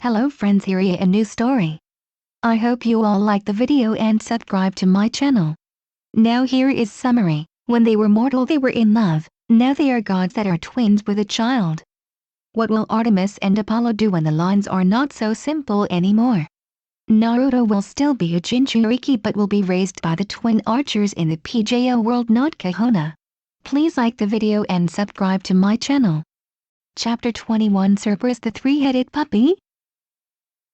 Hello friends, here is a new story. I hope you all like the video and subscribe to my channel. Now here is summary. When they were mortal they were in love, now they are gods that are twins with a child. What will Artemis and Apollo do when the lines are not so simple anymore? Naruto will still be a Jinchuriki but will be raised by the twin archers in the PJO world, not Kahona. Please like the video and subscribe to my channel. Chapter 21, Cerberus the three-headed puppy?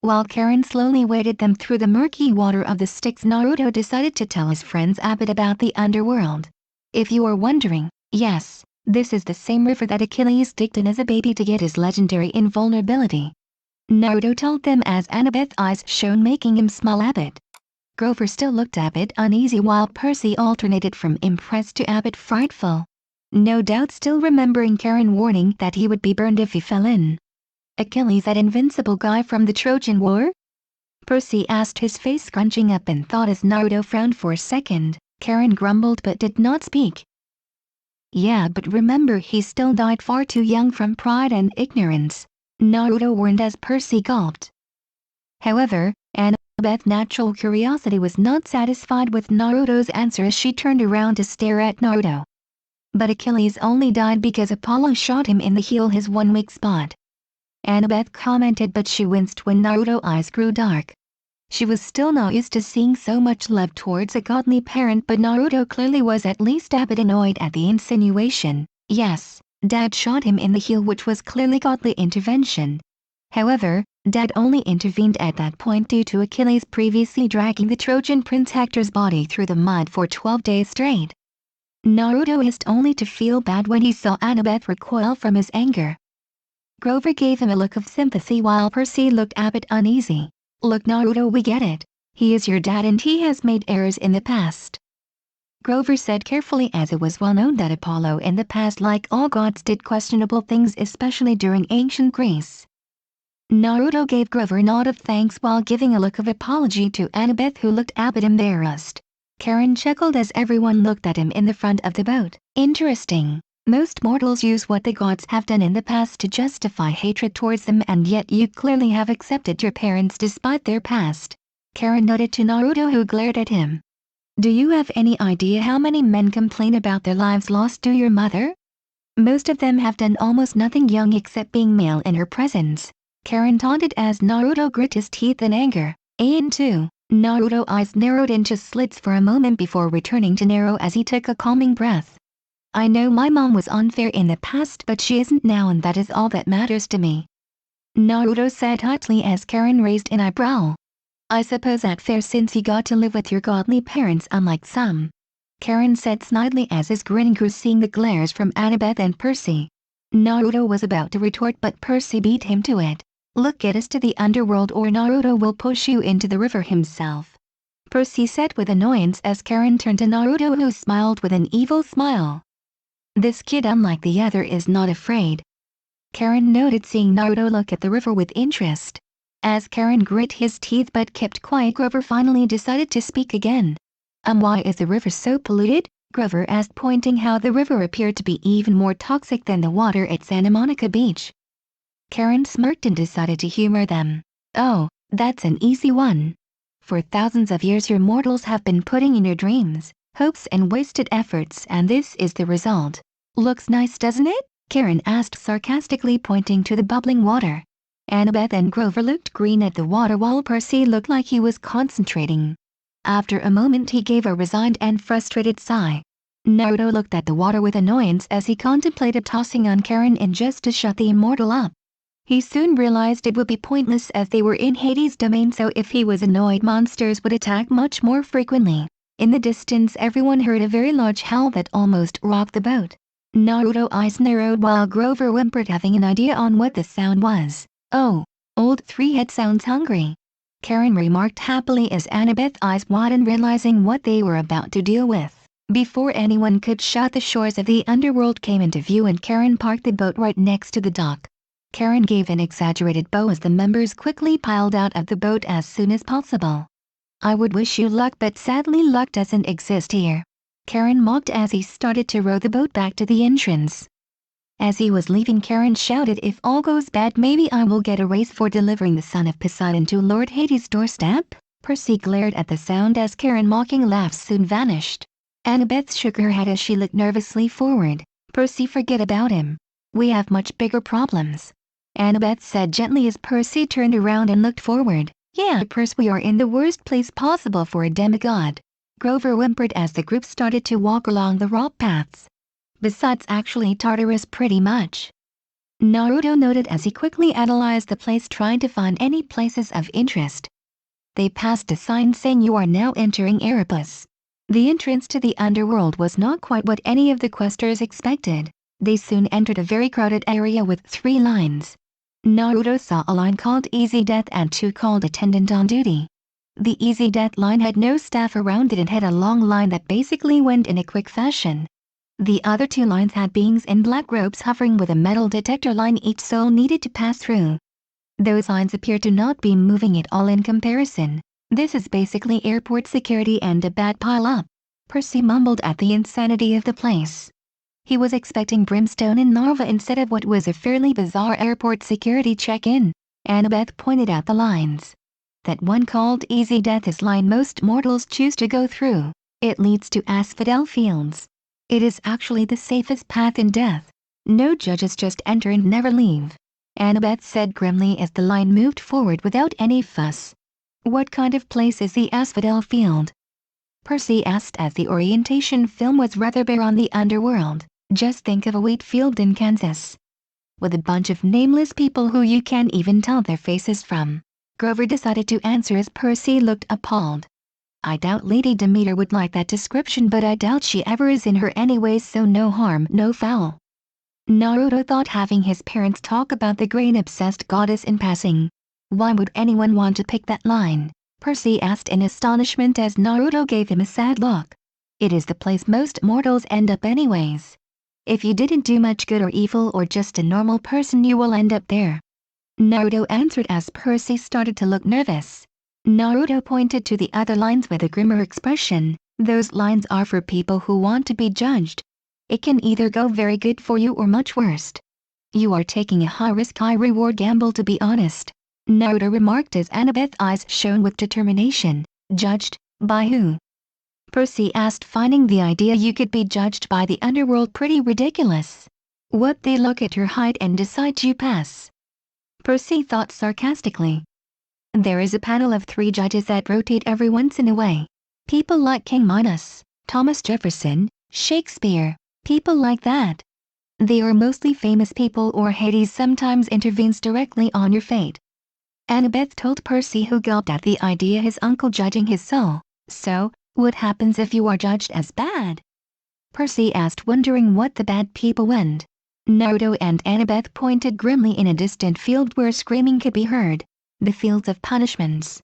While Karen slowly waded them through the murky water of the Styx, Naruto decided to tell his friends a bit about the underworld. If you are wondering, yes, this is the same river that Achilles digged in as a baby to get his legendary invulnerability. Naruto told them as Annabeth's eyes shone, making him smile a bit. Grover still looked a bit uneasy while Percy alternated from impressed to a bit frightful. No doubt still remembering Karen warning that he would be burned if he fell in. Achilles, that invincible guy from the Trojan War? Percy asked, his face scrunching up in thought as Naruto frowned for a second. Karen grumbled but did not speak. Yeah, but remember he still died far too young from pride and ignorance, Naruto warned as Percy gulped. However, Annabeth's natural curiosity was not satisfied with Naruto's answer as she turned around to stare at Naruto. But Achilles only died because Apollo shot him in the heel, his one weak spot, Annabeth commented, but she winced when Naruto's eyes grew dark. She was still not used to seeing so much love towards a godly parent, but Naruto clearly was at least a bit annoyed at the insinuation. Yes, Dad shot him in the heel, which was clearly godly intervention. However, Dad only intervened at that point due to Achilles previously dragging the Trojan Prince Hector's body through the mud for 12 days straight. Naruto hissed, only to feel bad when he saw Annabeth recoil from his anger. Grover gave him a look of sympathy while Percy looked a bit uneasy. Look Naruto, we get it. He is your dad and he has made errors in the past, Grover said carefully, as it was well known that Apollo in the past, like all gods, did questionable things, especially during ancient Greece. Naruto gave Grover a nod of thanks while giving a look of apology to Annabeth, who looked a bit embarrassed. Karen chuckled as everyone looked at him in the front of the boat. Interesting. Most mortals use what the gods have done in the past to justify hatred towards them, and yet you clearly have accepted your parents despite their past. Karen nodded to Naruto, who glared at him. Do you have any idea how many men complain about their lives lost to your mother? Most of them have done almost nothing young except being male in her presence, Karen taunted as Naruto grit his teeth in anger. And too, Naruto's eyes narrowed into slits for a moment before returning to narrow as he took a calming breath. I know my mom was unfair in the past, but she isn't now, and that is all that matters to me, Naruto said hotly as Karen raised an eyebrow. I suppose that's fair since you got to live with your godly parents unlike some, Karen said snidely as his grin grew, seeing the glares from Annabeth and Percy. Naruto was about to retort, but Percy beat him to it. Look, get us to the underworld or Naruto will push you into the river himself, Percy said with annoyance as Karen turned to Naruto, who smiled with an evil smile. This kid, unlike the other, is not afraid, Karen noted, seeing Naruto look at the river with interest. As Karen grit his teeth but kept quiet, Grover finally decided to speak again. Why is the river so polluted? Grover asked, pointing how the river appeared to be even more toxic than the water at Santa Monica Beach. Karen smirked and decided to humor them. Oh, that's an easy one. For thousands of years your mortals have been putting in your dreams, hopes and wasted efforts, and this is the result. Looks nice, doesn't it? Karen asked sarcastically, pointing to the bubbling water. Annabeth and Grover looked green at the water while Percy looked like he was concentrating. After a moment he gave a resigned and frustrated sigh. Naruto looked at the water with annoyance as he contemplated tossing on Karen in just to shut the immortal up. He soon realized it would be pointless as they were in Hades' domain, so if he was annoyed, monsters would attack much more frequently. In the distance everyone heard a very large howl that almost rocked the boat. Naruto's eyes narrowed while Grover whimpered, having an idea on what the sound was. Oh, old three-head sounds hungry, Karen remarked happily as Annabeth's eyes widened, realizing what they were about to deal with. Before anyone could shout, the shores of the underworld came into view and Karen parked the boat right next to the dock. Karen gave an exaggerated bow as the members quickly piled out of the boat as soon as possible. I would wish you luck, but sadly luck doesn't exist here, Karen mocked as he started to row the boat back to the entrance. As he was leaving, Karen shouted, "If all goes bad, maybe I will get a raise for delivering the son of Poseidon to Lord Hades' doorstep." Percy glared at the sound as Karen mocking laughs soon vanished. Annabeth shook her head as she looked nervously forward. "Percy, forget about him. We have much bigger problems," Annabeth said gently as Percy turned around and looked forward. "Yeah, Percy, we are in the worst place possible for a demigod," Grover whimpered as the group started to walk along the rock paths. "Besides, actually Tartarus pretty much," Naruto noted as he quickly analyzed the place, trying to find any places of interest. They passed a sign saying, "You are now entering Erebus." The entrance to the underworld was not quite what any of the questers expected. They soon entered a very crowded area with 3 lines. Naruto saw a line called Easy Death and 2 called Attendant on Duty. The Easy Death line had no staff around it and had a long line that basically went in a quick fashion. The other 2 lines had beings in black robes hovering with a metal detector line each soul needed to pass through. Those lines appear to not be moving at all in comparison. "This is basically airport security and a bad pile-up," Percy mumbled at the insanity of the place. He was expecting brimstone and Narva instead of what was a fairly bizarre airport security check-in. Annabeth pointed out the lines. "That one called Easy Death is line most mortals choose to go through. It leads to Asphodel Fields. It is actually the safest path in death. No judges, just enter and never leave," Annabeth said grimly as the line moved forward without any fuss. "What kind of place is the Asphodel Field?" Percy asked as the orientation film was rather bare on the underworld. "Just think of a wheat field in Kansas, with a bunch of nameless people who you can't even tell their faces from," Grover decided to answer as Percy looked appalled. "I doubt Lady Demeter would like that description, but I doubt she ever is in her anyways, so no harm, no foul." Naruto thought, having his parents talk about the grain-obsessed goddess in passing. "Why would anyone want to pick that line?" Percy asked in astonishment as Naruto gave him a sad look. "It is the place most mortals end up anyways. If you didn't do much good or evil or just a normal person, you will end up there," Naruto answered as Percy started to look nervous. Naruto pointed to the other lines with a grimmer expression. "Those lines are for people who want to be judged. It can either go very good for you or much worse. You are taking a high-risk, high-reward gamble, to be honest," Naruto remarked as Annabeth's eyes shone with determination. "Judged? By who?" Percy asked, finding the idea you could be judged by the underworld pretty ridiculous. "What, they look at your height and decide you pass?" Percy thought sarcastically. "There is a panel of 3 judges that rotate every once in a way. People like King Midas, Thomas Jefferson, Shakespeare, people like that. They are mostly famous people, or Hades sometimes intervenes directly on your fate," Annabeth told Percy, who gulped at the idea his uncle judging his soul. "So, what happens if you are judged as bad?" Percy asked, wondering what the bad people went. Naruto and Annabeth pointed grimly in a distant field where screaming could be heard. "The Fields of Punishments.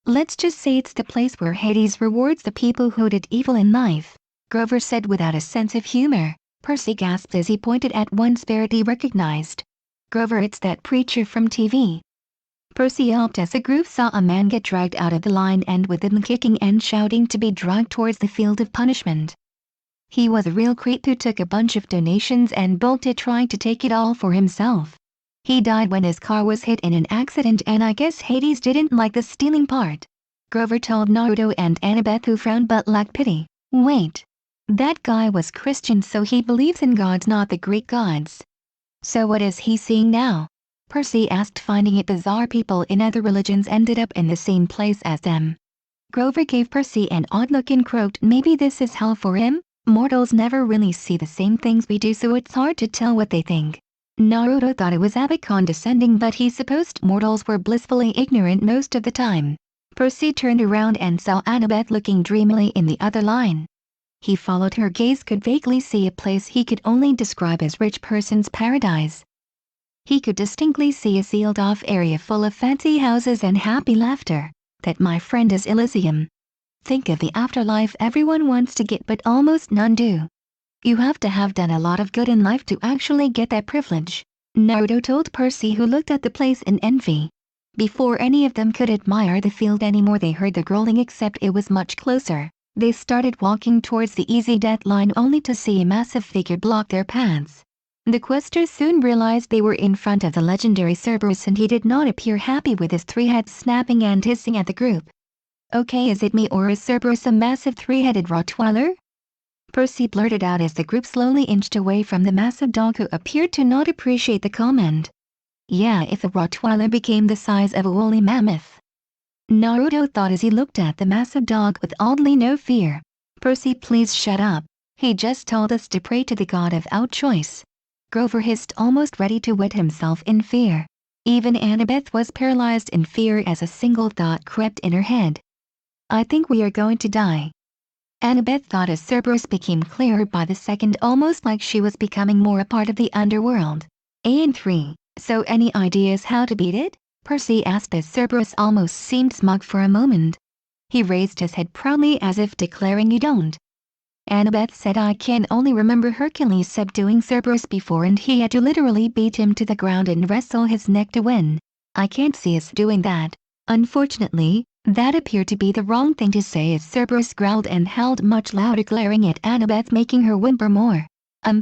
Let's just say it's the place where Hades rewards the people who did evil in life," Grover said without a sense of humor. Percy gasped as he pointed at one spirit he recognized. "Grover, it's that preacher from TV." Percy yelped as the group saw a man get dragged out of the line and with him kicking and shouting to be dragged towards the field of punishment. He was a real creep who took a bunch of donations and bolted, trying to take it all for himself. He died when his car was hit in an accident, and I guess Hades didn't like the stealing part, Grover told Naruto and Annabeth, who frowned but lacked pity. "Wait. That guy was Christian, so he believes in gods, not the Greek gods. So what is he seeing now?" Percy asked, finding it bizarre people in other religions ended up in the same place as them. Grover gave Percy an odd look and croaked, "Maybe this is hell for him? Mortals never really see the same things we do, so it's hard to tell what they think." Naruto thought it was a bit condescending, but he supposed mortals were blissfully ignorant most of the time. Percy turned around and saw Annabeth looking dreamily in the other line. He followed her gaze, could vaguely see a place he could only describe as rich person's paradise. He could distinctly see a sealed-off area full of fancy houses and happy laughter. "That, my friend, is Elysium. Think of the afterlife everyone wants to get but almost none do. You have to have done a lot of good in life to actually get that privilege," Naruto told Percy, who looked at the place in envy. Before any of them could admire the field anymore, they heard the growling, except it was much closer. They started walking towards the Easy Death line only to see a massive figure block their paths. The questers soon realized they were in front of the legendary Cerberus, and he did not appear happy with his three heads snapping and hissing at the group. "Okay, is it me or is Cerberus a massive three-headed Rottweiler?" Percy blurted out as the group slowly inched away from the massive dog, who appeared to not appreciate the comment. "Yeah, if a Rottweiler became the size of a woolly mammoth," Naruto thought as he looked at the massive dog with oddly no fear. "Percy, please shut up. He just told us to pray to the god of our choice." Grover hissed, almost ready to wet himself in fear. Even Annabeth was paralyzed in fear as a single thought crept in her head. "I think we are going to die." Annabeth thought as Cerberus became clearer by the second, almost like she was becoming more a part of the underworld. And 3. "So any ideas how to beat it?" Percy asked as Cerberus almost seemed smug for a moment. He raised his head proudly as if declaring, "You don't." Annabeth said, "I can only remember Hercules subduing Cerberus before, and he had to literally beat him to the ground and wrestle his neck to win. I can't see us doing that." Unfortunately, that appeared to be the wrong thing to say as Cerberus growled and howled much louder, glaring at Annabeth, making her whimper more.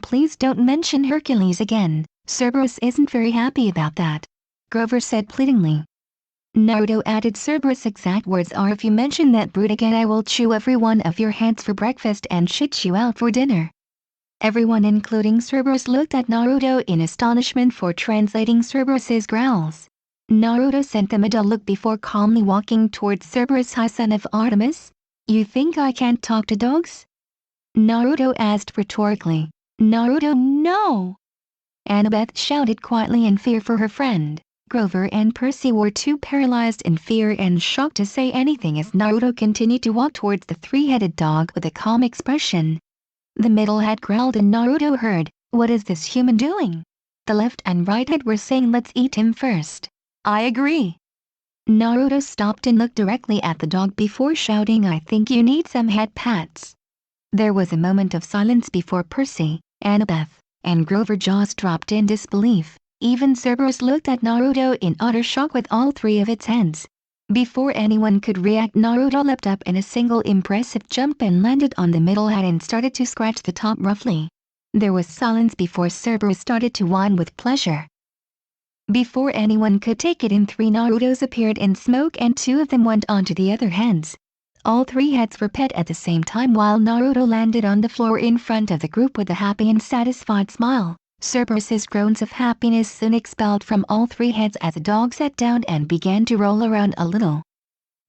Please don't mention Hercules again. Cerberus isn't very happy about that," Grover said pleadingly. Naruto added, "Cerberus' exact words are, if you mention that brute again, I will chew every one of your heads for breakfast and shit you out for dinner." Everyone, including Cerberus, looked at Naruto in astonishment for translating Cerberus's growls. Naruto sent them a dull look before calmly walking towards Cerberus. "Hi, son of Artemis. You think I can't talk to dogs?" Naruto asked rhetorically. "Naruto, no!" Annabeth shouted quietly in fear for her friend. Grover and Percy were too paralyzed in fear and shocked to say anything as Naruto continued to walk towards the three-headed dog with a calm expression. The middle head growled and Naruto heard, "What is this human doing?" The left and right head were saying, "Let's eat him first." "I agree." Naruto stopped and looked directly at the dog before shouting, "I think you need some head pats." There was a moment of silence before Percy, Annabeth, and Grover jaws dropped in disbelief. Even Cerberus looked at Naruto in utter shock with all three of its heads. Before anyone could react, Naruto leapt up in a single impressive jump and landed on the middle head and started to scratch the top roughly. There was silence before Cerberus started to whine with pleasure. Before anyone could take it in, 3 Narutos appeared in smoke and 2 of them went onto the other heads. All 3 heads were pet at the same time while Naruto landed on the floor in front of the group with a happy and satisfied smile. Cerberus's groans of happiness soon expelled from all 3 heads as the dog sat down and began to roll around a little.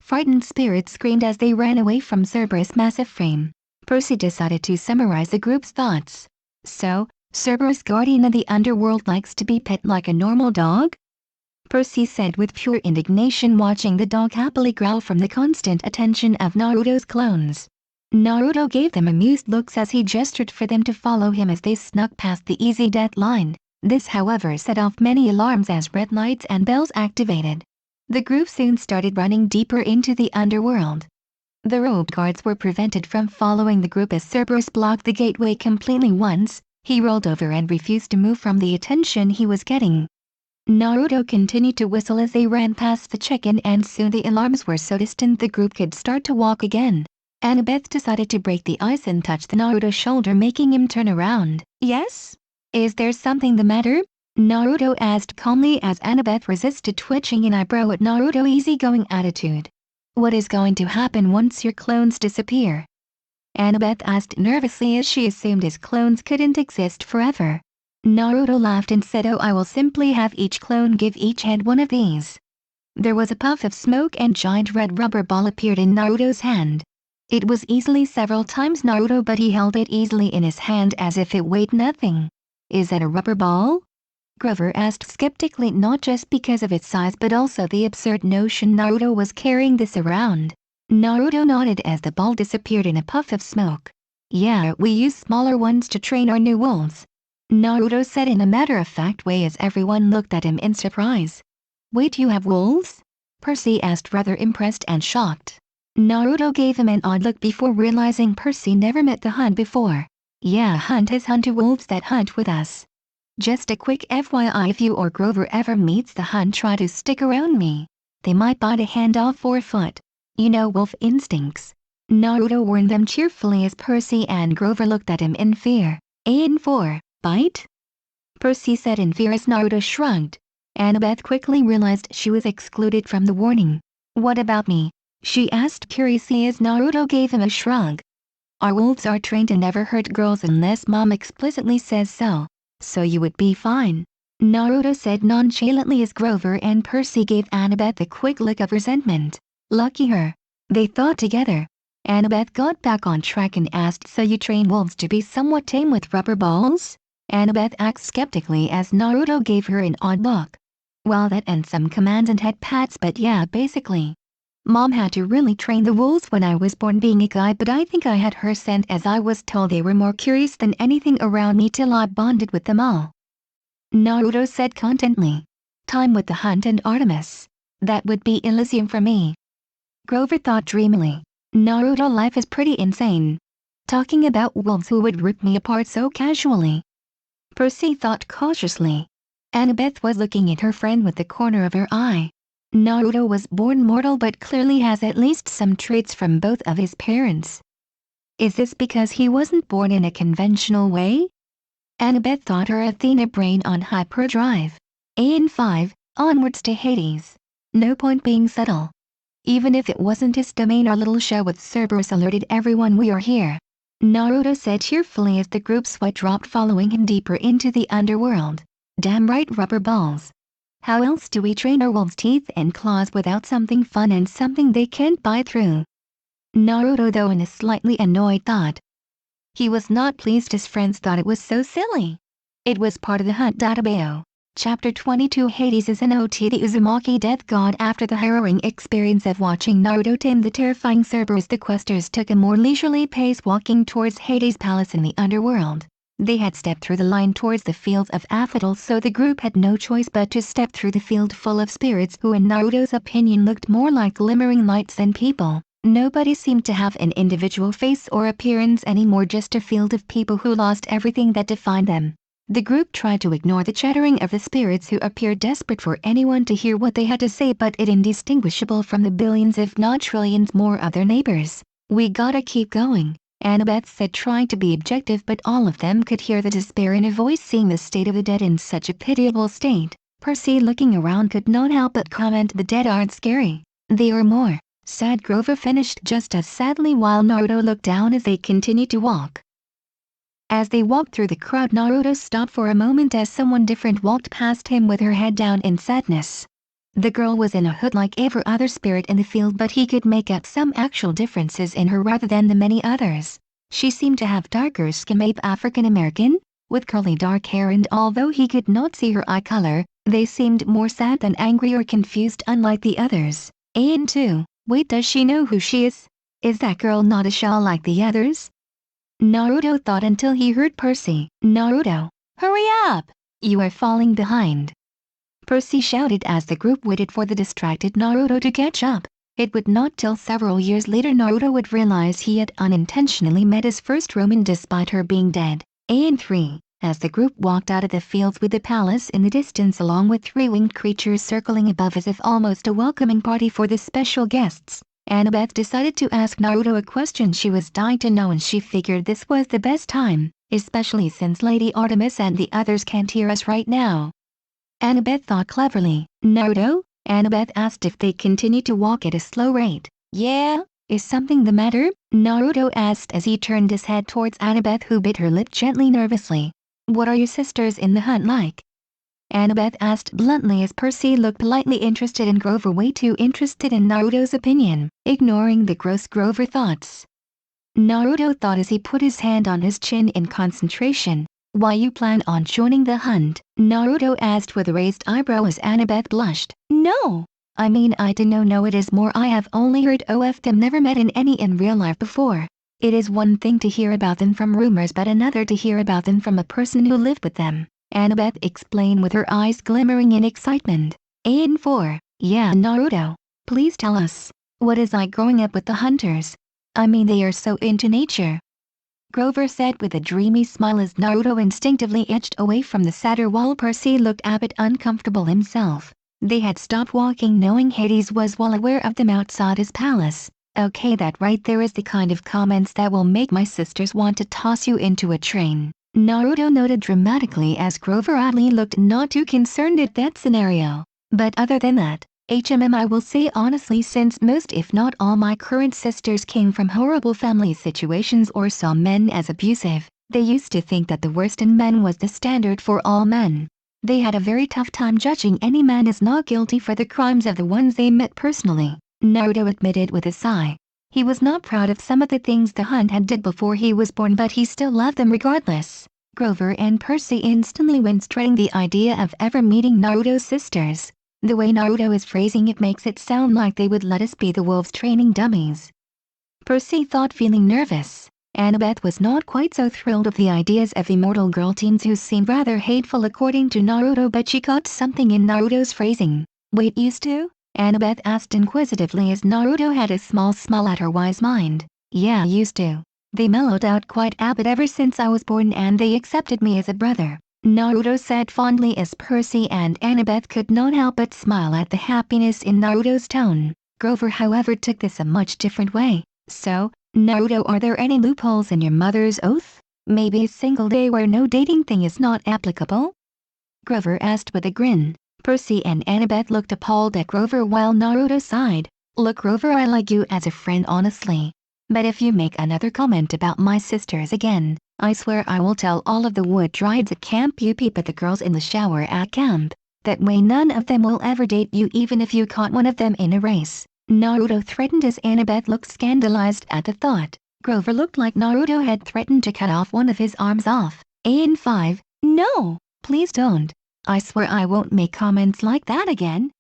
Frightened spirits screamed as they ran away from Cerberus' massive frame. Percy decided to summarize the group's thoughts. "So, Cerberus, guardian of the underworld, likes to be pet like a normal dog?" Percy said with pure indignation, watching the dog happily growl from the constant attention of Naruto's clones. Naruto gave them amused looks as he gestured for them to follow him as they snuck past the easy death line. This, however, set off many alarms as red lights and bells activated. The group soon started running deeper into the underworld. The robed guards were prevented from following the group as Cerberus blocked the gateway completely. Once, he rolled over and refused to move from the attention he was getting. Naruto continued to whistle as they ran past the check-in, and soon the alarms were so distant the group could start to walk again. Annabeth decided to break the ice and touched Naruto's shoulder, making him turn around. "Yes? Is there something the matter?" Naruto asked calmly as Annabeth resisted twitching an eyebrow at Naruto's easygoing attitude. "What is going to happen once your clones disappear?" Annabeth asked nervously as she assumed his clones couldn't exist forever. Naruto laughed and said, "Oh, I will simply have each clone give each head one of these." There was a puff of smoke and giant red rubber ball appeared in Naruto's hand. It was easily several times Naruto, but he held it easily in his hand as if it weighed nothing. "Is that a rubber ball?" Grover asked skeptically, not just because of its size but also the absurd notion Naruto was carrying this around. Naruto nodded as the ball disappeared in a puff of smoke. "Yeah, we use smaller ones to train our new wolves," Naruto said in a matter-of-fact way as everyone looked at him in surprise. "Wait, you have wolves?" Percy asked, rather impressed and shocked. Naruto gave him an odd look before realizing Percy never met the hunt before. "Yeah, hunt has hunter wolves that hunt with us. Just a quick FYI, if you or Grover ever meets the hunt, try to stick around me. They might bite a hand off or a foot. You know, wolf instincts," Naruto warned them cheerfully as Percy and Grover looked at him in fear. "And 4, bite?" Percy said in fear as Naruto shrugged. Annabeth quickly realized she was excluded from the warning. What about me? She asked curiously as Naruto gave him a shrug. Our wolves are trained to never hurt girls unless mom explicitly says so. So you would be fine. Naruto said nonchalantly as Grover and Percy gave Annabeth a quick look of resentment. Lucky her. They thought together. Annabeth got back on track and asked, so you train wolves to be somewhat tame with rubber balls? Annabeth asked skeptically as Naruto gave her an odd look. Well, that and some commands and head pats, but yeah, basically. Mom had to really train the wolves when I was born being a guy, but I think I had her sent as I was told they were more curious than anything around me till I bonded with them all. Naruto said contently. Time with the hunt and Artemis. That would be Elysium for me. Grover thought dreamily. Naruto life is pretty insane. Talking about wolves who would rip me apart so casually. Percy thought cautiously. Annabeth was looking at her friend with the corner of her eye. Naruto was born mortal but clearly has at least some traits from both of his parents. Is this because he wasn't born in a conventional way? Annabeth thought, her Athena brain on hyperdrive. In 5, onwards to Hades. No point being subtle. Even if it wasn't his domain, our little show with Cerberus alerted everyone we are here. Naruto said cheerfully as the group sweat dropped, following him deeper into the underworld. Damn right, rubber balls. How else do we train our wolves' teeth and claws without something fun and something they can't bite through? Naruto, though, in a slightly annoyed thought. He was not pleased his friends thought it was so silly. It was part of the hunt. Bio. Chapter 22. Hades is an ode to the Uzumaki death god. After the harrowing experience of watching Naruto tame the terrifying Cerberus, the questers took a more leisurely pace walking towards Hades' palace in the underworld. They had stepped through the line towards the fields of Aphrodite, so the group had no choice but to step through the field full of spirits who in Naruto's opinion looked more like glimmering lights than people. Nobody seemed to have an individual face or appearance anymore, just a field of people who lost everything that defined them. The group tried to ignore the chattering of the spirits who appeared desperate for anyone to hear what they had to say, but it indistinguishable from the billions if not trillions more of their neighbors. We gotta keep going, Annabeth said, trying to be objective, but all of them could hear the despair in her voice, seeing the state of the dead in such a pitiable state. Percy, looking around, could not help but comment, the dead aren't scary. They are more sad. Grover finished just as sadly while Naruto looked down as they continued to walk. As they walked through the crowd, Naruto stopped for a moment as someone different walked past him with her head down in sadness. The girl was in a hood like every other spirit in the field, but he could make out some actual differences in her rather than the many others. She seemed to have darker skin, maybe African American, with curly dark hair, and although he could not see her eye color, they seemed more sad than angry or confused, unlike the others. And 2, wait, does she know who she is? Is that girl not a shell like the others? Naruto thought until he heard Percy. Naruto, hurry up! You are falling behind. Percy shouted as the group waited for the distracted Naruto to catch up. It would not till several years later Naruto would realize he had unintentionally met his first Roman despite her being dead. And 3, as the group walked out of the fields with the palace in the distance along with 3 winged creatures circling above as if almost a welcoming party for the special guests, Annabeth decided to ask Naruto a question she was dying to know, and she figured this was the best time, especially since Lady Artemis and the others can't hear us right now. Annabeth thought cleverly. Naruto? Annabeth asked if they continued to walk at a slow rate. Yeah? Is something the matter? Naruto asked as he turned his head towards Annabeth, who bit her lip gently nervously. What are your sisters in the hunt like? Annabeth asked bluntly as Percy looked politely interested in Grover, way too interested in Naruto's opinion, ignoring the gross Grover thoughts. Naruto thought as he put his hand on his chin in concentration. Why, you plan on joining the hunt? Naruto asked with a raised eyebrow as Annabeth blushed. No! I mean, I don't know, it is more I have only heard of them, never met any in real life before. It is one thing to hear about them from rumors, but another to hear about them from a person who lived with them, Annabeth explained with her eyes glimmering in excitement. And 4, yeah, Naruto, please tell us, what is like growing up with the hunters? I mean, they are so into nature. Grover said with a dreamy smile as Naruto instinctively edged away from the satyr while Percy looked a bit uncomfortable himself. They had stopped walking knowing Hades was well aware of them outside his palace. Okay, that right there is the kind of comments that will make my sisters want to toss you into a train. Naruto noted dramatically as Grover oddly looked not too concerned at that scenario. But other than that, I will say honestly, since most if not all my current sisters came from horrible family situations or saw men as abusive, they used to think that the worst in men was the standard for all men. They had a very tough time judging any man as not guilty for the crimes of the ones they met personally, Naruto admitted with a sigh. He was not proud of some of the things the Hunt had did before he was born, but he still loved them regardless. Grover and Percy instantly winced dreading the idea of ever meeting Naruto's sisters. The way Naruto is phrasing it makes it sound like they would let us be the wolves training dummies. Percy thought, feeling nervous. Annabeth was not quite so thrilled with the ideas of immortal girl teens who seemed rather hateful according to Naruto, but she caught something in Naruto's phrasing. Wait, used to? Annabeth asked inquisitively as Naruto had a small smile at her wise mind. Yeah, used to. They mellowed out quite a bit ever since I was born and they accepted me as a brother, Naruto said fondly as Percy and Annabeth could not help but smile at the happiness in Naruto's tone. Grover however took this a much different way. So, Naruto, are there any loopholes in your mother's oath? Maybe a single day where no dating thing is not applicable? Grover asked with a grin. Percy and Annabeth looked appalled at Grover while Naruto sighed. Look Grover, I like you as a friend honestly. But if you make another comment about my sisters again, I swear I will tell all of the wood dryads at camp you peep at the girls in the shower at camp. That way none of them will ever date you even if you caught one of them in a race, Naruto threatened as Annabeth looked scandalized at the thought. Grover looked like Naruto had threatened to cut off one of his arms off. AN5, no, please don't. I swear I won't make comments like that again.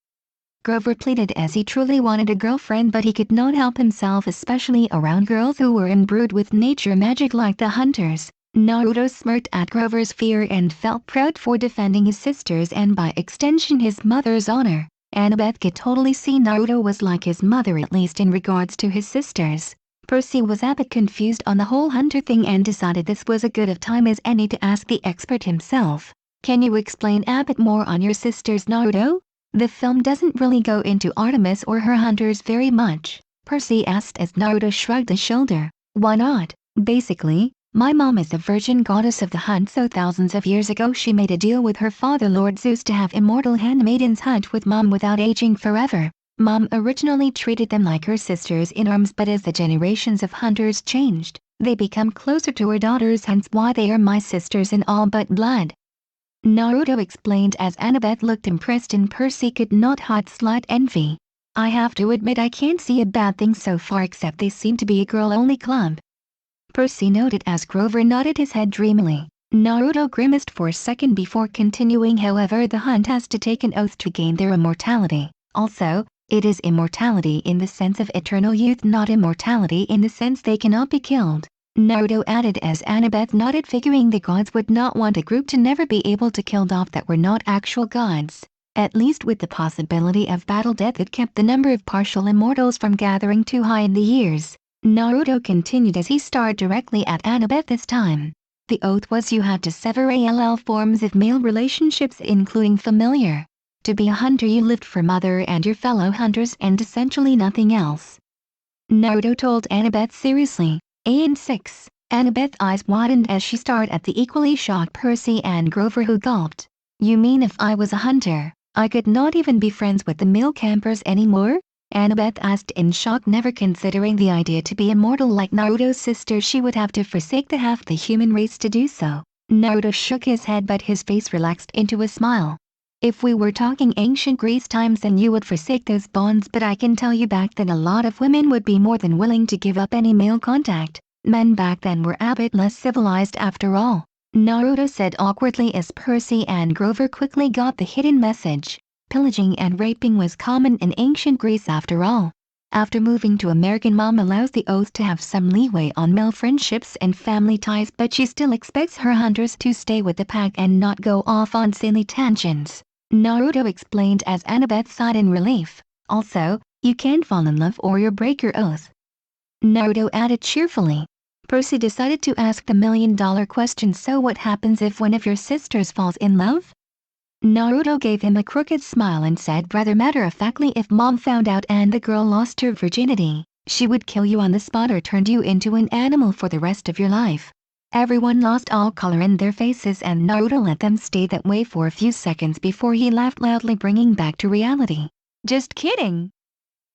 Grover pleaded as he truly wanted a girlfriend, but he could not help himself, especially around girls who were imbued with nature magic like the hunters. Naruto smirked at Grover's fear and felt proud for defending his sisters and by extension his mother's honor. Annabeth could totally see Naruto was like his mother, at least in regards to his sisters. Percy was a bit confused on the whole hunter thing and decided this was as good of time as any to ask the expert himself. Can you explain a bit more on your sisters, Naruto? The film doesn't really go into Artemis or her hunters very much, Percy asked as Naruto shrugged a shoulder. Why not? Basically, my mom is the virgin goddess of the hunt, so thousands of years ago she made a deal with her father Lord Zeus to have immortal handmaidens hunt with mom without aging forever. Mom originally treated them like her sisters in arms, but as the generations of hunters changed, they become closer to her daughters, hence why they are my sisters in all but blood. Naruto explained as Annabeth looked impressed and Percy could not hide slight envy. I have to admit I can't see a bad thing so far, except they seem to be a girl-only club. Percy noted as Grover nodded his head dreamily. Naruto grimaced for a second before continuing. However, the hunt has to take an oath to gain their immortality. Also, it is immortality in the sense of eternal youth, not immortality in the sense they cannot be killed, Naruto added as Annabeth nodded, figuring the gods would not want a group to never be able to kill off that were not actual gods. At least with the possibility of battle death, it kept the number of partial immortals from gathering too high in the years. Naruto continued as he stared directly at Annabeth this time. The oath was you had to sever all forms of male relationships, including familiar. To be a hunter you lived for mother and your fellow hunters and essentially nothing else. Naruto told Annabeth seriously. And 6. Annabeth's eyes widened as she stared at the equally shocked Percy and Grover, who gulped. You mean if I was a hunter, I could not even be friends with the male campers anymore? Annabeth asked in shock, never considering the idea to be immortal like Naruto's sister. She would have to forsake the half the human race to do so. Naruto shook his head, but his face relaxed into a smile. If we were talking ancient Greece times, then you would forsake those bonds, but I can tell you back then a lot of women would be more than willing to give up any male contact. Men back then were a bit less civilized after all, Naruto said awkwardly as Percy and Grover quickly got the hidden message. Pillaging and raping was common in ancient Greece after all. After moving to American, mom allows the oath to have some leeway on male friendships and family ties, but she still expects her hunters to stay with the pack and not go off on silly tangents, Naruto explained as Annabeth sighed in relief. Also, you can't fall in love or you'll break your oath, Naruto added cheerfully. Percy decided to ask the million-dollar question, so what happens if one of your sisters falls in love? Naruto gave him a crooked smile and said rather matter-of-factly, if mom found out and the girl lost her virginity, she would kill you on the spot or turn you into an animal for the rest of your life. Everyone lost all color in their faces and Naruto let them stay that way for a few seconds before he laughed loudly, bringing back to reality. Just kidding!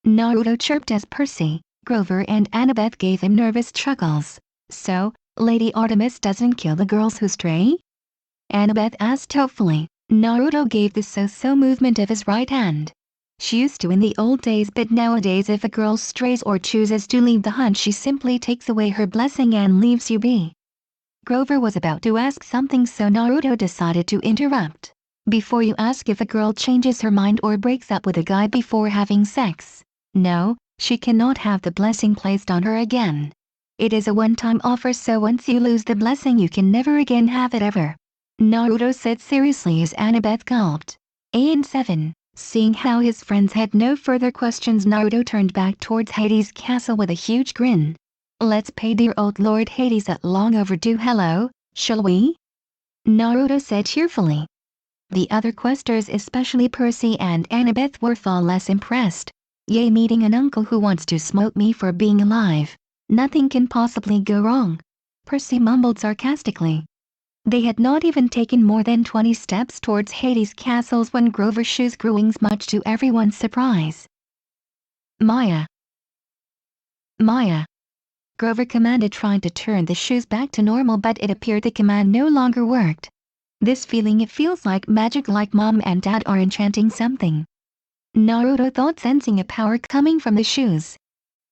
Naruto chirped as Percy, Grover and Annabeth gave him nervous chuckles. So, Lady Artemis doesn't kill the girls who stray? Annabeth asked hopefully. Naruto gave the so-so movement of his right hand. She used to in the old days, but nowadays if a girl strays or chooses to leave the hunt, she simply takes away her blessing and leaves you be. Grover was about to ask something, so Naruto decided to interrupt. Before you ask if a girl changes her mind or breaks up with a guy before having sex. No, she cannot have the blessing placed on her again. It is a one-time offer, so once you lose the blessing you can never again have it ever. Naruto said seriously as Annabeth gulped. And 7. Seeing how his friends had no further questions, Naruto turned back towards Hades' castle with a huge grin. Let's pay dear old Lord Hades that long overdue hello, shall we? Naruto said cheerfully. The other questers, especially Percy and Annabeth, were far less impressed. Yay, meeting an uncle who wants to smoke me for being alive. Nothing can possibly go wrong. Percy mumbled sarcastically. They had not even taken more than 20 steps towards Hades' castles when Grover's shoes grew wings, much to everyone's surprise. Maya! Maya! Grover commanded, trying to turn the shoes back to normal, but it appeared the command no longer worked. This feeling, it feels like magic, like mom and dad are enchanting something. Naruto thought, sensing a power coming from the shoes.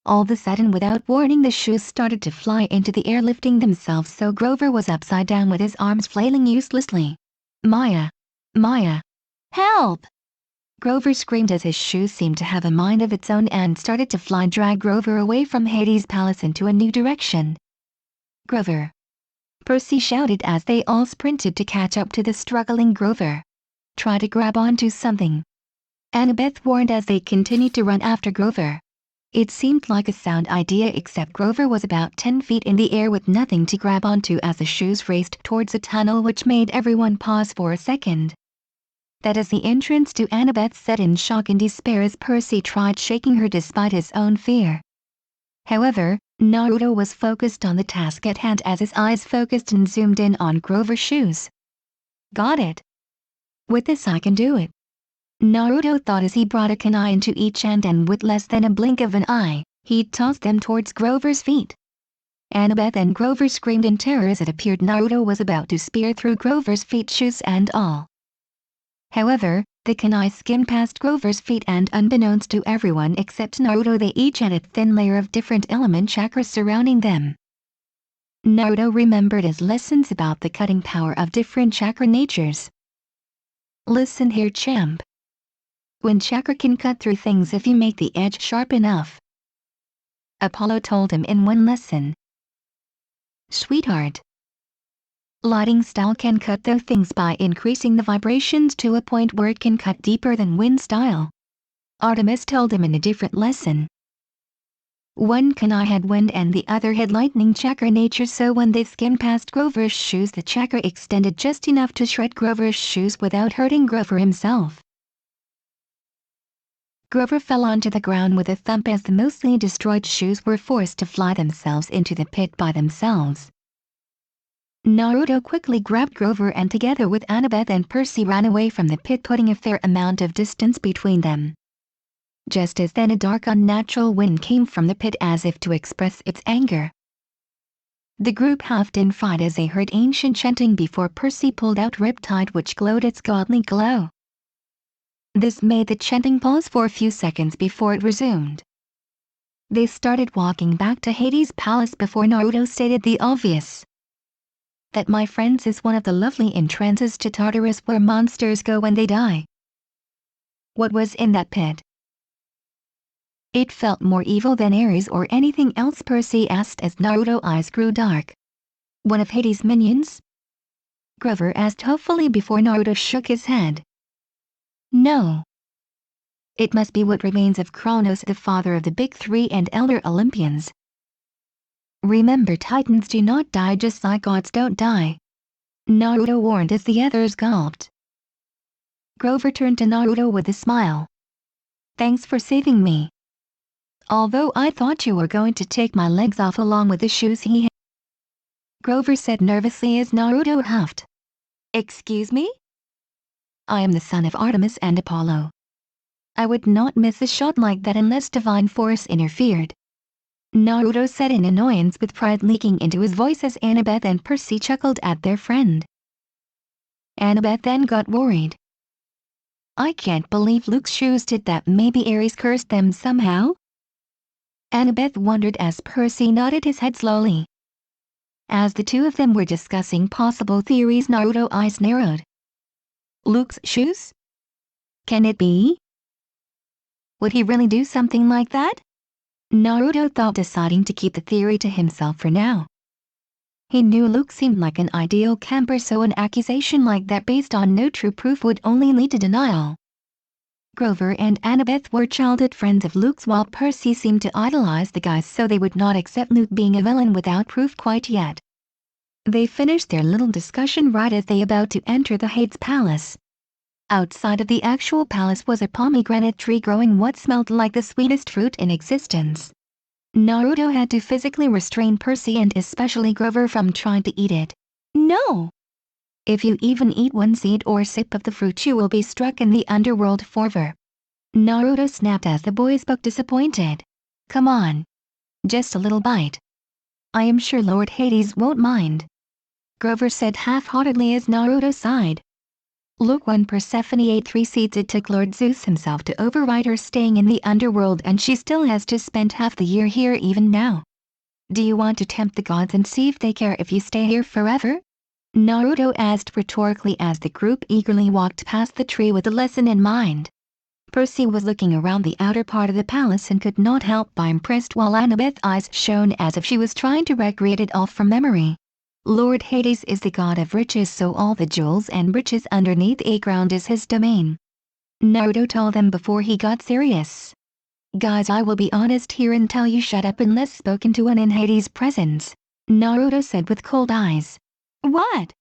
All of a sudden, without warning, the shoes started to fly into the air, lifting themselves so Grover was upside down with his arms flailing uselessly. Maya! Maya! Help! Grover screamed as his shoes seemed to have a mind of its own and started to fly, drag Grover away from Hades' palace into a new direction. Grover! Percy shouted as they all sprinted to catch up to the struggling Grover. Try to grab onto something, Annabeth warned as they continued to run after Grover. It seemed like a sound idea, except Grover was about 10 feet in the air with nothing to grab onto as the shoes raced towards a tunnel, which made everyone pause for a second. That is the entrance to, Annabeth said in shock and despair as Percy tried shaking her despite his own fear. However, Naruto was focused on the task at hand as his eyes focused and zoomed in on Grover's shoes. Got it. With this I can do it, Naruto thought as he brought a kunai into each hand, and with less than a blink of an eye, he tossed them towards Grover's feet. Annabeth and Grover screamed in terror as it appeared Naruto was about to spear through Grover's feet, shoes and all. However, the kunai skimmed past Grover's feet, and unbeknownst to everyone except Naruto, they each had a thin layer of different element chakras surrounding them. Naruto remembered his lessons about the cutting power of different chakra natures. Listen here, champ. When chakra can cut through things if you make the edge sharp enough, Apollo told him in one lesson. Sweetheart, lighting style can cut through things by increasing the vibrations to a point where it can cut deeper than wind style, Artemis told him in a different lesson. One kunai had wind and the other had lightning chakra nature, so when they skimmed past Grover's shoes, the chakra extended just enough to shred Grover's shoes without hurting Grover himself. Grover fell onto the ground with a thump as the mostly destroyed shoes were forced to fly themselves into the pit by themselves. Naruto quickly grabbed Grover and together with Annabeth and Percy ran away from the pit, putting a fair amount of distance between them. Just as then a dark unnatural wind came from the pit as if to express its anger. The group huffed in fright as they heard ancient chanting before Percy pulled out Riptide, which glowed its godly glow. This made the chanting pause for a few seconds before it resumed. They started walking back to Hades' palace before Naruto stated the obvious. That, my friends, is one of the lovely entrances to Tartarus where monsters go when they die. What was in that pit? It felt more evil than Ares or anything else, Percy asked as Naruto's eyes grew dark. One of Hades' minions? Grover asked hopefully before Naruto shook his head. No. It must be what remains of Kronos, the father of the Big Three and elder Olympians. Remember, Titans do not die just like gods don't die, Naruto warned as the others gulped. Grover turned to Naruto with a smile. Thanks for saving me. Although I thought you were going to take my legs off along with the shoes he had. Grover said nervously as Naruto huffed. Excuse me? I am the son of Artemis and Apollo. I would not miss a shot like that unless divine force interfered. Naruto said in annoyance with pride leaking into his voice as Annabeth and Percy chuckled at their friend. Annabeth then got worried. I can't believe Luke's shoes did that. Maybe Ares cursed them somehow? Annabeth wondered as Percy nodded his head slowly. As the two of them were discussing possible theories, Naruto's eyes narrowed. Luke's shoes? Can it be? Would he really do something like that? Naruto thought, deciding to keep the theory to himself for now. He knew Luke seemed like an ideal camper, so an accusation like that based on no true proof would only lead to denial. Grover and Annabeth were childhood friends of Luke's, while Percy seemed to idolize the guy, so they would not accept Luke being a villain without proof quite yet. They finished their little discussion right as they about to enter the Hades Palace. Outside of the actual palace was a pomegranate tree growing what smelled like the sweetest fruit in existence. Naruto had to physically restrain Percy and especially Grover from trying to eat it. No! If you even eat one seed or sip of the fruit, you will be struck in the underworld forever. Naruto snapped as the boy spoke, disappointed. Come on. Just a little bite. I am sure Lord Hades won't mind. Grover said half-heartedly as Naruto sighed. Look, when Persephone ate 3 seeds, it took Lord Zeus himself to override her staying in the underworld, and she still has to spend half the year here even now. Do you want to tempt the gods and see if they care if you stay here forever? Naruto asked rhetorically as the group eagerly walked past the tree with a lesson in mind. Percy was looking around the outer part of the palace and could not help but impressed, while Annabeth's eyes shone as if she was trying to recreate it all from memory. Lord Hades is the god of riches, so all the jewels and riches underneath the ground is his domain. Naruto told them before he got serious. Guys, I will be honest here and tell you shut up unless spoken to in Hades' presence, Naruto said with cold eyes. What?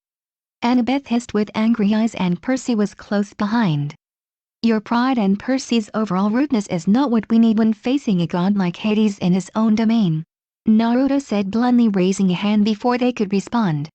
Annabeth hissed with angry eyes, and Percy was close behind. Your pride and Percy's overall rudeness is not what we need when facing a god like Hades in his own domain, Naruto said bluntly, raising a hand before they could respond.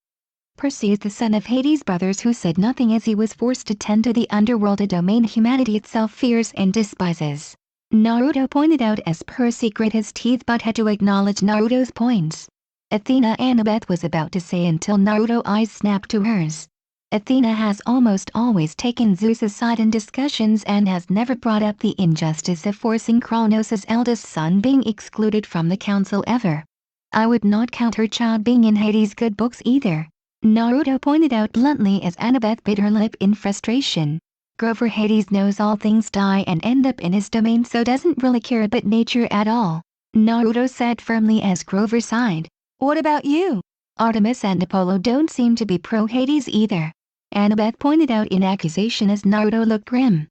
Percy is the son of Hades' brothers who said nothing as he was forced to tend to the underworld, a domain humanity itself fears and despises, Naruto pointed out as Percy grit his teeth but had to acknowledge Naruto's points. Athena, Annabeth was about to say until Naruto's eyes snapped to hers. Athena has almost always taken Zeus's side in discussions and has never brought up the injustice of forcing Kronos' eldest son being excluded from the council ever. I would not count her child being in Hades' good books either, Naruto pointed out bluntly as Annabeth bit her lip in frustration. Grover, Hades knows all things die and end up in his domain, so doesn't really care about nature at all, Naruto said firmly as Grover sighed. What about you? Artemis and Apollo don't seem to be pro-Hades either, Annabeth pointed out in accusation as Naruto looked grim.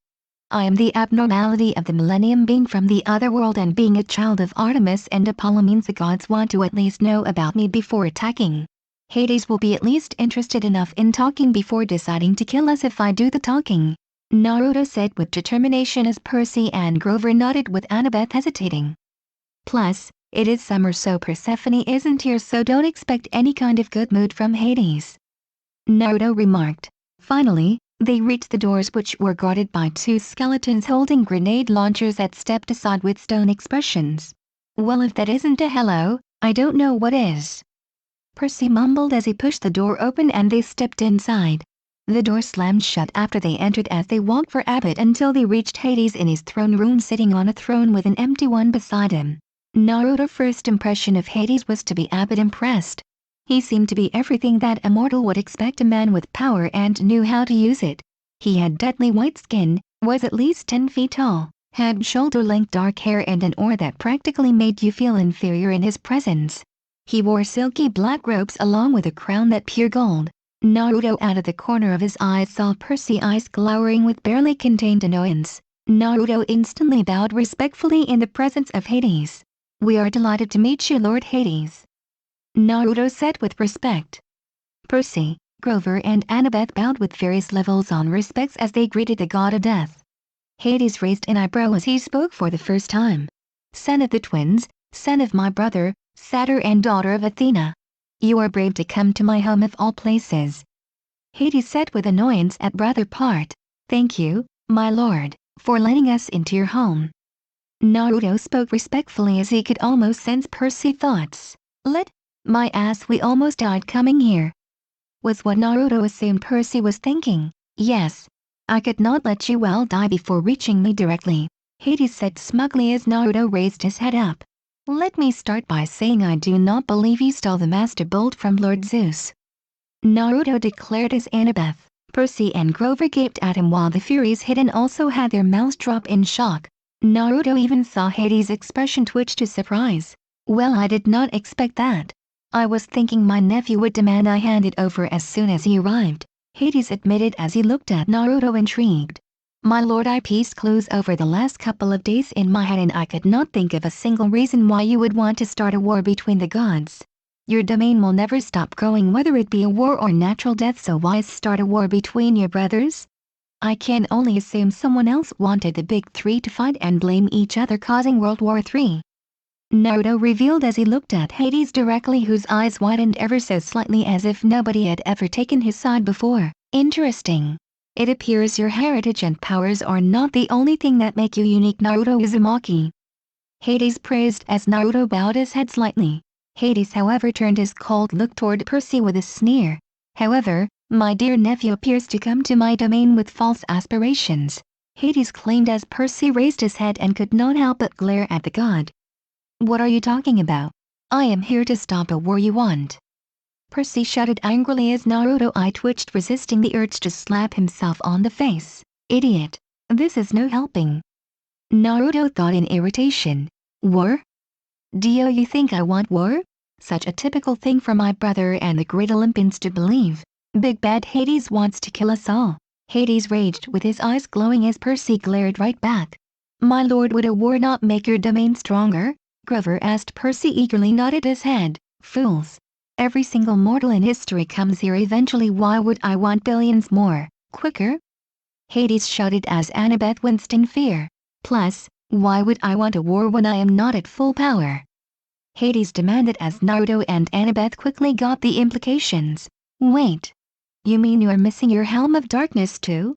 I am the abnormality of the millennium, being from the other world and being a child of Artemis and Apollo means the gods want to at least know about me before attacking. Hades will be at least interested enough in talking before deciding to kill us if I do the talking, Naruto said with determination as Percy and Grover nodded with Annabeth hesitating. Plus, it is summer, so Persephone isn't here, so don't expect any kind of good mood from Hades, Naruto remarked. Finally, they reached the doors, which were guarded by 2 skeletons holding grenade launchers that stepped aside with stone expressions. Well, if that isn't a hello, I don't know what is, Percy mumbled as he pushed the door open and they stepped inside. The door slammed shut after they entered as they walked for a bit until they reached Hades in his throne room, sitting on a throne with an empty one beside him. Naruto's first impression of Hades was to be a bit impressed. He seemed to be everything that a mortal would expect a man with power and knew how to use it. He had deadly white skin, was at least 10 feet tall, had shoulder-length dark hair and an aura that practically made you feel inferior in his presence. He wore silky black robes along with a crown that pure gold. Naruto out of the corner of his eye saw Percy's eyes glowering with barely contained annoyance. Naruto instantly bowed respectfully in the presence of Hades. We are delighted to meet you, Lord Hades, Naruto said with respect. Percy, Grover and Annabeth bowed with various levels on respects as they greeted the god of death. Hades raised an eyebrow as he spoke for the first time. Son of the twins, son of my brother, Satyr and daughter of Athena. You are brave to come to my home of all places. Hades said with annoyance at brother part. Thank you, my lord, for letting us into your home. Naruto spoke respectfully as he could almost sense Percy's thoughts. Let my ass, we almost died coming here, was what Naruto assumed Percy was thinking. Yes. I could not let you all die before reaching me directly, Hades said smugly as Naruto raised his head up. Let me start by saying I do not believe you stole the Master Bolt from Lord Zeus, Naruto declared as Annabeth. Percy and Grover gaped at him while the Furies hidden also had their mouths drop in shock. Naruto even saw Hades' expression twitch to surprise. Well, I did not expect that. I was thinking my nephew would demand I hand it over as soon as he arrived, Hades admitted as he looked at Naruto intrigued. My lord, I pieced clues over the last couple of days in my head and I could not think of a single reason why you would want to start a war between the gods. Your domain will never stop growing whether it be a war or natural death, so why start a war between your brothers? I can only assume someone else wanted the big three to fight and blame each other, causing World War III. Naruto revealed as he looked at Hades directly, whose eyes widened ever so slightly as if nobody had ever taken his side before. Interesting. It appears your heritage and powers are not the only thing that make you unique, Naruto Uzumaki. Hades praised as Naruto bowed his head slightly. Hades however turned his cold look toward Percy with a sneer. However, my dear nephew appears to come to my domain with false aspirations, Hades claimed as Percy raised his head and could not help but glare at the god. What are you talking about? I am here to stop a war you want. Percy shouted angrily as Naruto's eye twitched, resisting the urge to slap himself on the face. Idiot. This is no helping. Naruto thought in irritation. War? Do you think I want war? Such a typical thing for my brother and the great Olympians to believe. Big bad Hades wants to kill us all. Hades raged with his eyes glowing as Percy glared right back. My lord, would a war not make your domain stronger? Grover asked. Percy eagerly nodded his head. Fools. Every single mortal in history comes here eventually. Why would I want billions more, quicker? Hades shouted as Annabeth winced in fear. Plus, why would I want a war when I am not at full power? Hades demanded as Naruto and Annabeth quickly got the implications. Wait. You mean you're missing your Helm of Darkness too?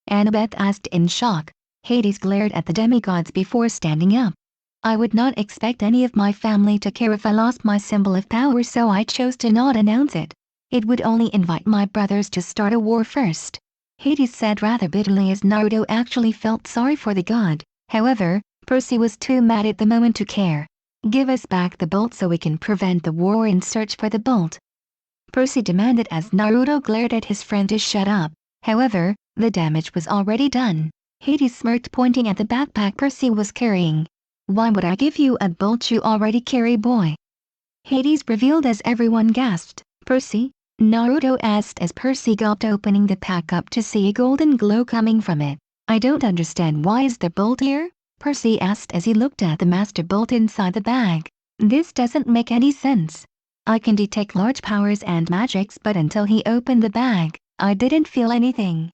Annabeth asked in shock. Hades glared at the demigods before standing up. I would not expect any of my family to care if I lost my symbol of power, so I chose to not announce it. It would only invite my brothers to start a war first, Hades said rather bitterly as Naruto actually felt sorry for the god. However, Percy was too mad at the moment to care. Give us back the bolt so we can prevent the war and search for the bolt, Percy demanded as Naruto glared at his friend to shut up. However, the damage was already done. Hades smirked, pointing at the backpack Percy was carrying. Why would I give you a bolt you already carry, boy? Hades revealed as everyone gasped. Percy? Naruto asked as Percy gulped, opening the pack up to see a golden glow coming from it. I don't understand, why is the bolt here? Percy asked as he looked at the master bolt inside the bag. This doesn't make any sense. I can detect large powers and magics, but until he opened the bag, I didn't feel anything.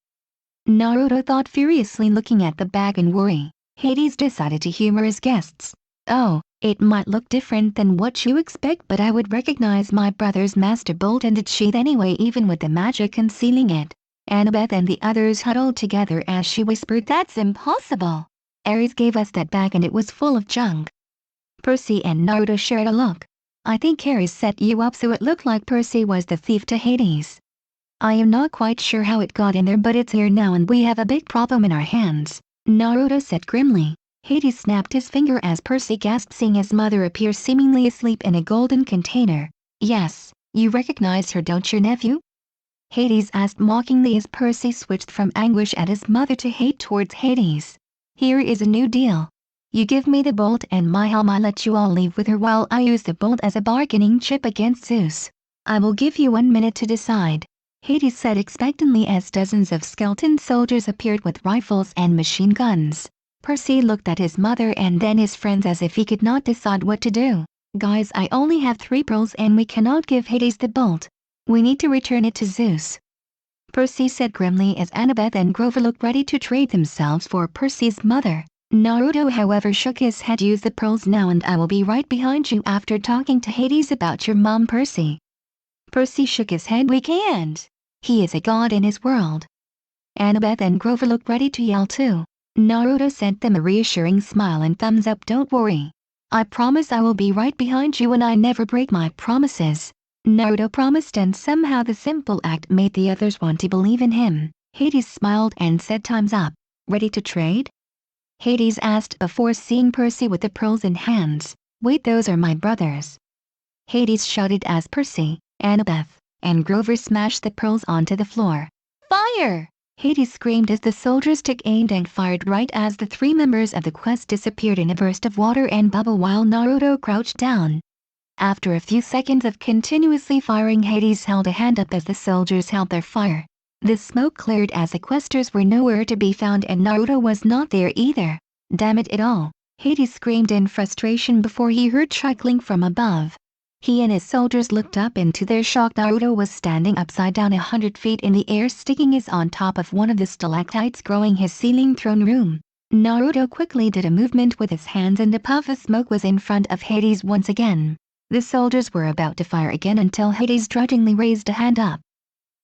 Naruto thought furiously, looking at the bag in worry. Hades decided to humor his guests. Oh, it might look different than what you expect, but I would recognize my brother's master bolt and its sheath anyway, even with the magic concealing it. Annabeth and the others huddled together as she whispered, that's impossible. Ares gave us that bag and it was full of junk. Percy and Naruto shared a look. I think Ares set you up so it looked like Percy was the thief to Hades. I am not quite sure how it got in there, but it's here now and we have a big problem in our hands, Naruto said grimly. Hades snapped his finger as Percy gasped, seeing his mother appear seemingly asleep in a golden container. Yes, you recognize her, don't you, nephew? Hades asked mockingly as Percy switched from anguish at his mother to hate towards Hades. Here is a new deal. You give me the bolt and my helm, I let you all leave with her while I use the bolt as a bargaining chip against Zeus. I will give you 1 minute to decide, Hades said expectantly as dozens of skeleton soldiers appeared with rifles and machine guns. Percy looked at his mother and then his friends as if he could not decide what to do. Guys, I only have 3 pearls and we cannot give Hades the bolt. We need to return it to Zeus, Percy said grimly as Annabeth and Grover looked ready to trade themselves for Percy's mother. Naruto however shook his head. Use the pearls now and I will be right behind you after talking to Hades about your mom, Percy. Percy shook his head. We can't. He is a god in his world. Annabeth and Grover looked ready to yell too. Naruto sent them a reassuring smile and thumbs up. Don't worry. I promise I will be right behind you and I never break my promises. Naruto promised, and somehow the simple act made the others want to believe in him. Hades smiled and said, time's up. Ready to trade? Hades asked before seeing Percy with the pearls in hands. Wait, those are my brothers. Hades shouted as Percy, Annabeth, and Grover smashed the pearls onto the floor. Fire! Hades screamed as the soldiers took aim and fired right as the three members of the quest disappeared in a burst of water and bubble while Naruto crouched down. After a few seconds of continuously firing, Hades held a hand up as the soldiers held their fire. The smoke cleared as the questers were nowhere to be found and Naruto was not there either. Damn it all, Hades screamed in frustration before he heard chuckling from above. He and his soldiers looked up, and to their shock Naruto was standing upside down 100 feet in the air, sticking his on top of one of the stalactites growing his ceiling throne room. Naruto quickly did a movement with his hands and a puff of smoke was in front of Hades once again. The soldiers were about to fire again until Hades grudgingly raised a hand up.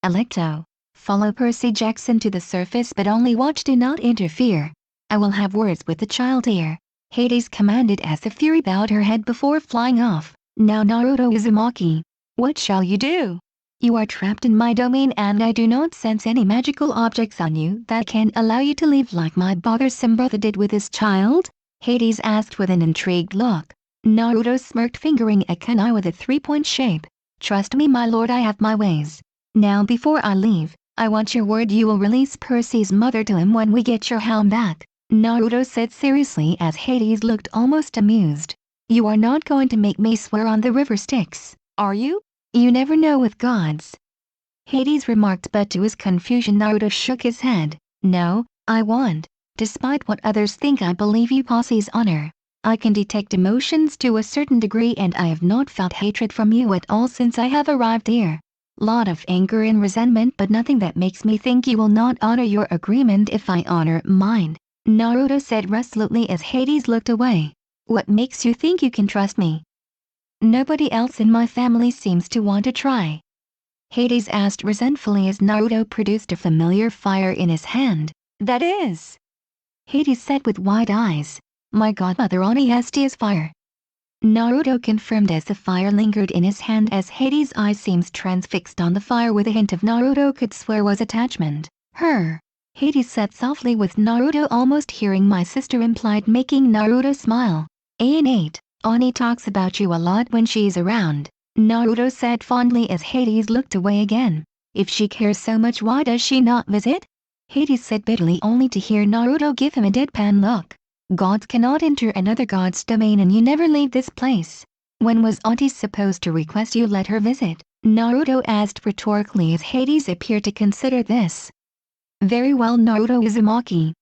Electo, follow Percy Jackson to the surface, but only watch, do not interfere. I will have words with the child here, Hades commanded as the Fury bowed her head before flying off. Now Naruto Uzumaki, what shall you do? You are trapped in my domain and I do not sense any magical objects on you that can allow you to leave like my bothersome brother did with his child? Hades asked with an intrigued look. Naruto smirked, fingering a kunai with a three-point shape. Trust me my lord, I have my ways. Now before I leave, I want your word you will release Percy's mother to him when we get your helm back, Naruto said seriously as Hades looked almost amused. You are not going to make me swear on the river Styx, are you? You never know with gods. Hades remarked, but to his confusion Naruto shook his head. No, I won't. Despite what others think, I believe you Posse's honor. I can detect emotions to a certain degree and I have not felt hatred from you at all since I have arrived here. Lot of anger and resentment, but nothing that makes me think you will not honor your agreement if I honor mine, Naruto said resolutely as Hades looked away. What makes you think you can trust me? Nobody else in my family seems to want to try. Hades asked resentfully as Naruto produced a familiar fire in his hand. That is, Hades said with wide eyes. My godmother Onihestia's fire. Naruto confirmed as the fire lingered in his hand as Hades' eyes seemed transfixed on the fire with a hint of Naruto could swear was attachment. Her. Hades said softly with Naruto almost hearing my sister implied, making Naruto smile. A&8, Oni talks about you a lot when she's around, Naruto said fondly as Hades looked away again. If she cares so much, why does she not visit? Hades said bitterly, only to hear Naruto give him a deadpan look. Gods cannot enter another god's domain and you never leave this place. When was Auntie supposed to request you let her visit? Naruto asked rhetorically as Hades appeared to consider this. Very well Naruto Uzumaki.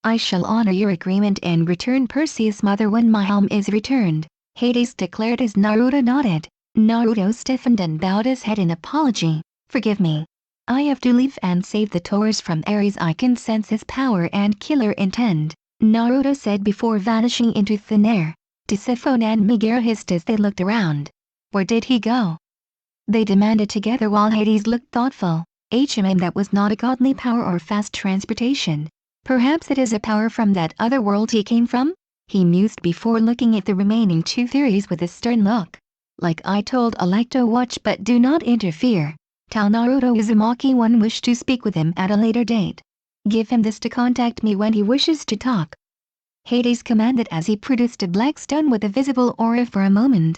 I shall honor your agreement and return Percy's mother when my helm is returned, Hades declared as Naruto nodded. Naruto stiffened and bowed his head in apology. Forgive me. I have to leave and save the Taurus from Ares. I can sense his power and killer intent, Naruto said before vanishing into thin air. Tisuphone and Megara hissed as they looked around. Where did he go? They demanded together while Hades looked thoughtful. That was not a godly power or fast transportation. Perhaps it is a power from that other world he came from? He mused before looking at the remaining two theories with a stern look. Like I told Electo, watch but do not interfere. Tell Naruto Uzumaki one wish to speak with him at a later date. Give him this to contact me when he wishes to talk, Hades commanded as he produced a black stone with a visible aura for a moment.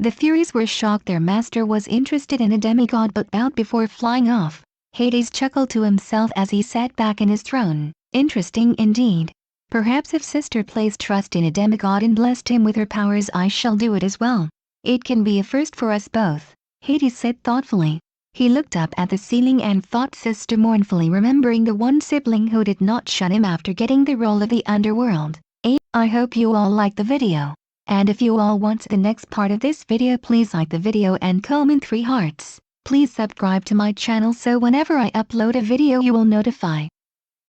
The Furies were shocked their master was interested in a demigod but bowed before flying off. Hades chuckled to himself as he sat back in his throne. Interesting indeed. Perhaps if sister placed trust in a demigod and blessed him with her powers, I shall do it as well. It can be a first for us both, Hades said thoughtfully. He looked up at the ceiling and thought sister mournfully, remembering the one sibling who did not shun him after getting the role of the underworld. I hope you all liked the video. And if you all want the next part of this video, please like the video and comment 3 hearts. Please subscribe to my channel so whenever I upload a video you will notify.